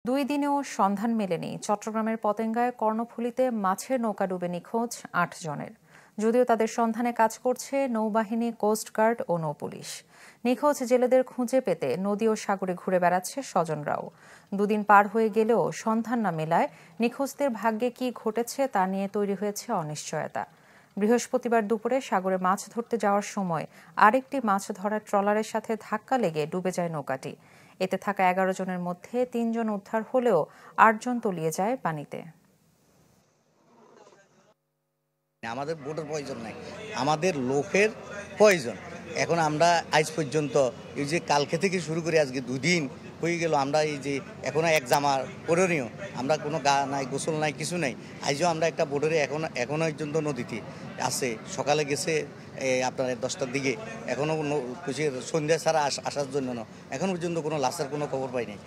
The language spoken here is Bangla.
2 দিনেও সন্ধান মেলেনি চট্টগ্রামের পতেঙ্গায় কর্ণফুলীতে মাছের নৌকা ডুবে নিখোঁজ 8 জনের। যদিও তাদের সন্ধানে কাজ করছে নৌবাহিনী, কোস্টগার্ড ও নৌপুলিশ। নিখোঁজ জেলেদের খুঁজে পেতে নদী ও সাগরে ঘুরে বেড়াচ্ছে স্বজনরাও। 2 দিন পার হয়ে গেলেও সন্ধান না মেলায় নিখোঁজদের ভাগ্যে কি ঘটেছে তা নিয়ে তৈরি হয়েছে অনিশ্চয়তা। বৃহস্পতিবার দুপুরে সাগরে মাছ ধরতে যাওয়ার সময় আরেকটি মাছ ধরার ট্রলারের সাথে ধাক্কা লেগে ডুবে যায় নৌকাটি। এতে থাকা 11 জনের মধ্যে 3 জন উদ্ধার হলেও 8 জন তলিয়ে যায় পানিতে। আমাদের বোটের প্রয়োজন নাই, আমাদের লোকের প্রয়োজন। এখন আমরা আজ পর্যন্ত এই যে কালকে থেকে শুরু করে আজকে 2 দিন হয়ে গেল, আমরা এই যে এখনো এক জামার করণীয়, আমরা কোনো গা নাই, গোসল নাই, কিছু নাই। আজও আমরা একটা বোটের এখনো পর্যন্ত নদীতে আছে। সকালে গেছে আপনার 10টার দিকে, এখনও সন্ধ্যা ছাড়া আসার জন্য এখন পর্যন্ত কোনো লাশের কোনো খবর পাই নাই।